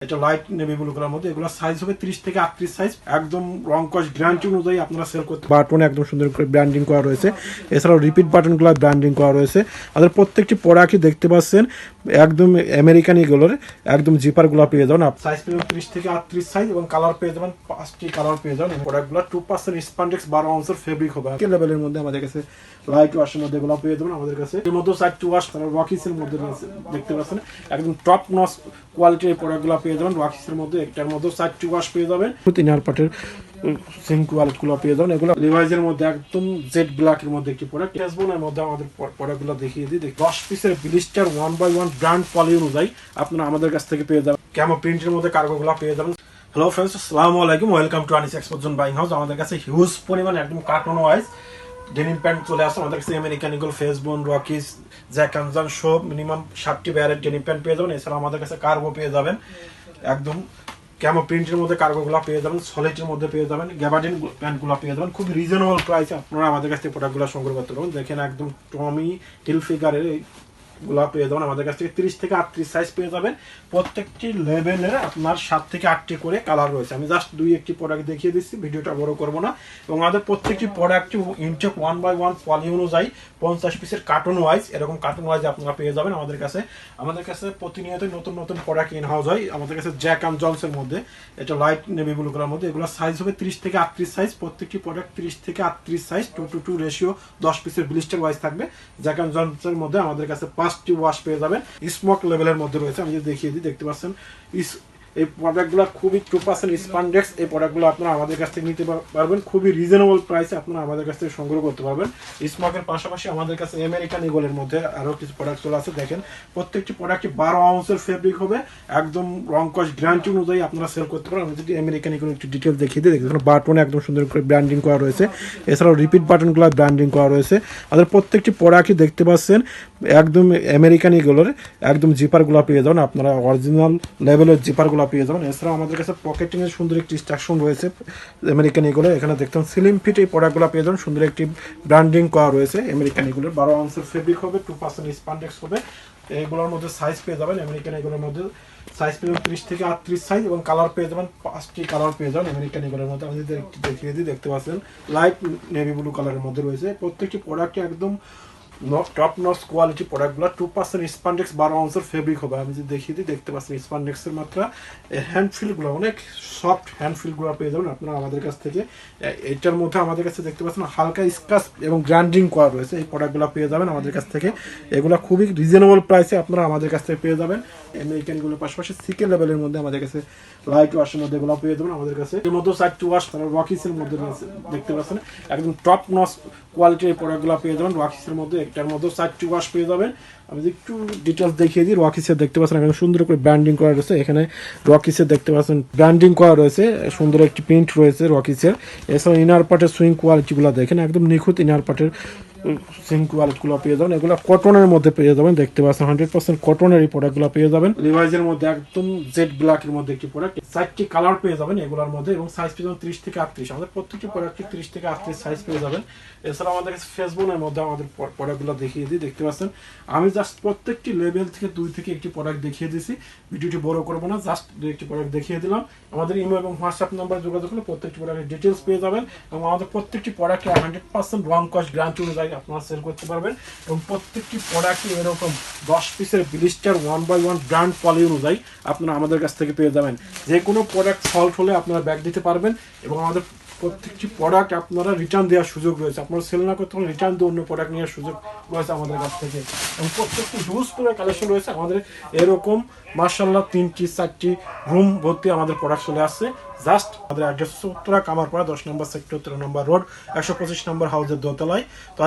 এটা light navy blue colour মধ্যে এগুলো সাইজ হবে 30 থেকে 38 সাইজ, একদম রং কস গ্যারান্টি অনুযায়ী আপনারা সেল করতে। বাটনে একদম সুন্দর করে ব্র্যান্ডিং করা রয়েছে, এছাড়াও রিপিট বাটনগুলো ব্র্যান্ডিং করা রয়েছে। আমাদের প্রত্যেকটি প্রোডাক্টই দেখতে পাচ্ছেন একদম আমেরিকান এগুলোর একদম জিপারগুলো পেয়ে যাবেন। সাইজ পেয়ে 30 থেকে 38 সাইজ এবং কালার পেয়ে যাবেন 5টি কালার পেয়ে যাবেন। প্রোডাক্টগুলো 2% স্পান্ডেক্স 12 আউন্সের ফেব্রিক হবে। কি লেভেলের মধ্যে আমাদের কাছে লাইট ওয়াশের মধ্যে এগুলো পেয়ে যাবেন আমাদের কাছে। এর মধ্যে সাইড টু ওয়াশ রকিসের মধ্যে দেখতে পাচ্ছেন একদম টপ নচ কোয়ালিটির প্রোডাক্টগুলো পেয়ে যাবেন রকিসের মধ্যে। একটার মধ্যে সাইড টু ওয়াশ পেয়ে যাবেন, তিনার পাটের সিং কোয়ালিটিগুলো পেয়ে যাবেন। এগুলো লিভাইজের মধ্যে একদম জেড ব্ল্যাকের মধ্যে একটি প্রোডাক্ট। ফেসবুকের মধ্যে আমাদের প্রোডাক্টগুলো দেখিয়ে দিই। 10 পিসের ব্লিস্টার 1/1 ব্র্যান্ড পলি অনুযায়ী আপনারা আমাদের কাছ থেকে পেয়ে যাবেন। ক্যামো প্রিন্টের মধ্যে কার্গোগুলো পেয়ে যাবেন। হ্যালো ফ্রেন্ডস, আসসালামু আলাইকুম, welcome to Anis export buying house. আমাদের কাছে হিউজ পরিমাণ একদম কার্টুন ওয়াইজ ডেনিম প্যান্ট চলে আসছে আমাদের কাছে। আমেরিকান ইগল, ফেসবোন, রকিস, জ্যাক অ্যান্ড জন সব মিনিমাম 60টি ব্যারের ডেনিম প্যান্ট পেয়ে যাবেন। এছাড়া আমাদের কাছে কার্গো পেয়ে যাবেন, একদম ক্যামো প্রিন্টের মধ্যে কার্গোগুলো পেয়ে যাবেন, সলিডের মধ্যে পেয়ে যাবেন, গ্যাবার্ডিন প্যান্টগুলো পেয়ে যাবেন। খুব রিজনেবল প্রাইসে আপনারা আমাদের কাছ থেকে প্রোডাক্টগুলো সংগ্রহ করতে পারবেন। দেখেন একদম টমি হিল ফিগারের গুলা পেয়ে যাবেন আমাদের কাছ থেকে। 30 থেকে 38 সাইজ পেয়ে যাবেন। প্রত্যেকটি লেভেলের আপনার 7 থেকে 8টি করে কালার রয়েছে। আমি জাস্ট 2-1টি প্রোডাক্ট দেখিয়ে দিচ্ছি, ভিডিওটা বড় করব না। এবং আমাদের প্রত্যেকটি প্রোডাক্ট ইনটেক 1/1 পলি অনুযায়ী 50 পিসের কার্টুন ওয়াইজ, এরকম কার্টুন ওয়াইজ আপনারা পেয়ে যাবেন আমাদের কাছে। আমাদের কাছে প্রতিনিয়ত নতুন নতুন প্রোডাক্ট ইন হাউস হয় আমাদের কাছে। জ্যাক অ্যান্ড জনসের মধ্যে এটা লাইট নেভি ব্লু কালার মধ্যে এগুলো সাইজ হবে 30 থেকে 38 সাইজ। প্রত্যেকটি প্রোডাক্ট 30 থেকে 38 সাইজ, 2:2 রেশিও, 10 পিসের ব্লিস্টার ওয়াইজ থাকবে। জ্যাক অ্যান্ড জনসের মধ্যে আমাদের কাছে 5টি ওয়াশ পেয়ে যাবেন, স্মোক লেভেলের মধ্যে রয়েছে। আমি যদি দেখিয়ে দিই, দেখতে পাচ্ছেন এই প্রোডাক্টগুলো খুবই 2% স্পান্ডেক্স। এই প্রোডাক্টগুলো আপনারা আমাদের কাছ থেকে নিতে পারবেন খুবই রিজনেবল প্রাইসে, আপনারা আমাদের কাছ থেকে সংগ্রহ করতে পারবেন। স্মোকের পাশাপাশি আমাদের কাছে আমেরিকান ইগলের মধ্যে আরও কিছু প্রোডাক্ট চলে আছে। দেখেন প্রত্যেকটি প্রোডাক্টই 12 আউন্সের ফেব্রিক হবে, একদম রং কস গ্যারান্টি অনুযায়ী আপনারা সেল করতে পারেন। আমি যদি আমেরিকান ইগল একটু ডিটেল দেখিয়ে দিই, দেখুন বাটনে একদম সুন্দর করে ব্র্যান্ডিং করা রয়েছে, এছাড়াও রিপিট বাটনগুলো ব্র্যান্ডিং করা রয়েছে। আমাদের প্রত্যেকটি প্রোডাক্টই দেখতে পাচ্ছেন একদম আমেরিকান ইগলের একদম জিপারগুলো পেয়ে যাবেন, আপনারা অরিজিনাল লেভেলের জিপারগুলো পেয়ে যাবেন। এছাড়াও আমাদের কাছে পকেটিং এর সুন্দর একটি স্ট্রাকচার রয়েছে আমেরিকান ইগলের। এখানে দেখতাম স্লিম ফিট এই প্রোডাক্টগুলো পেয়ে যাবেন, সুন্দর একটি ব্র্যান্ডিং করা রয়েছে আমেরিকান ইগলের। 12 আউন্সের ফেব্রিক হবে, 2% স্পান্ডেক্স হবে। এইগুলোর মধ্যে সাইজ পেয়ে যাবেন আমেরিকান ইগলের মধ্যে সাইজ পেয়ে যাবেন 30 থেকে 38 সাইজ এবং কালার পেয়ে যাবেন 5টি কালার পেয়ে যাবেন আমেরিকান ইগলের মধ্যে। আমি যদি একটু দেখিয়ে দিই, দেখতে পাচ্ছেন লাইট নেভি ব্লু কালারের মধ্যে রয়েছে। প্রত্যেকটি প্রোডাক্টই একদম টপ নচ কোয়ালিটি প্রোডাক্টগুলো, 2% স্পান্ডেক্স 12 আউন্সের ফেব্রিক হবে। আমি যদি দেখিয়ে দিই, দেখতে পাচ্ছেন স্পান্ডেক্সের মাত্রা। হ্যান্ডফিলগুলো অনেক সফট, হ্যান্ডফিলগুলো পেয়ে যাবেন আপনারা আমাদের কাছ থেকে। এটার মধ্যে আমাদের কাছে দেখতে পাচ্ছেন হালকা স্কাচ এবং গ্রাইন্ডিং করা রয়েছে। এই প্রোডাক্টগুলো পেয়ে যাবেন আমাদের কাছ থেকে। এগুলো খুবই রিজনেবল প্রাইসে আপনারা আমাদের কাছ থেকে পেয়ে যাবেন। আমেরিকানগুলোর পাশাপাশি সিকে লেভেলের মধ্যে আমাদের কাছে লাইট ওয়াশের মধ্যে এগুলো পেয়ে যাবেন আমাদের কাছে। এর মধ্যে সাইড টু ওয়াশ রকিসের মধ্যে দেখতে পাচ্ছেন একদম টপ নচ কোয়ালিটির প্রোডাক্টগুলো পেয়ে যাবেন রকিসের মধ্যে। একটার মধ্যে সাইড টু ওয়াশ পেয়ে যাবেন। আমি একটু ডিটেলস দেখিয়ে দিই। রকিসের দেখতে পাচ্ছেন এখানে সুন্দর করে ব্র্যান্ডিং করা রয়েছে। এখানে রকিসের দেখতে পাচ্ছেন ব্র্যান্ডিং করা রয়েছে, সুন্দর একটি প্রিন্ট রয়েছে রকিসের। এছাড়া ইনার পার্টের সুইং কোয়ালিটিগুলো দেখেন, একদম নিখুঁত ইনার পার্টের সুইং কোয়ালিটিগুলো পেয়ে যাবেন। এগুলো কটনের মধ্যে পেয়ে যাবেন, দেখতে পাচ্ছেন 100% কটনের এই প্রোডাক্টগুলো পেয়ে যাবেন। লিভাইজের মধ্যে একদম জেড ব্ল্যাকের মধ্যে একটি প্রোডাক্ট, 4টি কালার পেয়ে যাবেন এগুলোর মধ্যে এবং সাইজ পেয়ে যাবেন 30 থেকে 38। আমাদের প্রত্যেকটি প্রোডাক্টে 30 থেকে 38 সাইজ পেয়ে যাবেন। এছাড়া আমাদের কাছে ফেসবুকের মধ্যে আমাদের প্রোডাক্টগুলো দেখিয়ে দিই, দেখতে পাচ্ছেন আমি জাস্ট প্রত্যেকটি লেভেল থেকে 2 থেকে একটি প্রোডাক্ট দেখিয়ে দিয়েছি। ভিডিওটি বড় করবো না, জাস্ট 2-1টি প্রোডাক্ট দেখিয়ে দিলাম। আমাদের ইমেল এবং হোয়াটসঅ্যাপ নাম্বারে যোগাযোগ করলে প্রত্যেকটি প্রোডাক্টের ডিটেলস পেয়ে যাবেন এবং আমাদের প্রত্যেকটি প্রোডাক্টে 100% রং কস্ট গ্যারান্টি অনুযায়ী আপনারা সেল করতে পারবেন। এবং প্রত্যেকটি প্রোডাক্টে এরকম 10 পিসের ব্লিস্টার 1/1 ব্র্যান্ড পলি অনুযায়ী আপনারা আমাদের কাছ থেকে পেয়ে যাবেন। যে কোনো প্রোডাক্ট ফল্ট হলে আপনারা ব্যাক দিতে পারবেন এবং আমাদের প্রত্যেকটি প্রোডাক্ট আপনারা রিটার্ন দেওয়ার সুযোগ রয়েছে। আপনারা সেল না করতে হলে রিটার্ন দিয়ে অন্য প্রোডাক্ট নেওয়ার সুযোগ রয়েছে আমাদের কাছ থেকে। এবং প্রত্যেকটি হিউজ করে কালেকশন রয়েছে আমাদের। এরকম মার্শাল্লাহ 3-4টি রুম ভর্তি আমাদের প্রোডাক্ট চলে আসছে। জাস্ট আমাদের অ্যাড্রেস উত্তরা কামারপাড়া 10 নম্বর সেক্টর 13 নম্বর রোড 125 নম্বর হাউসের দোতলায়। তো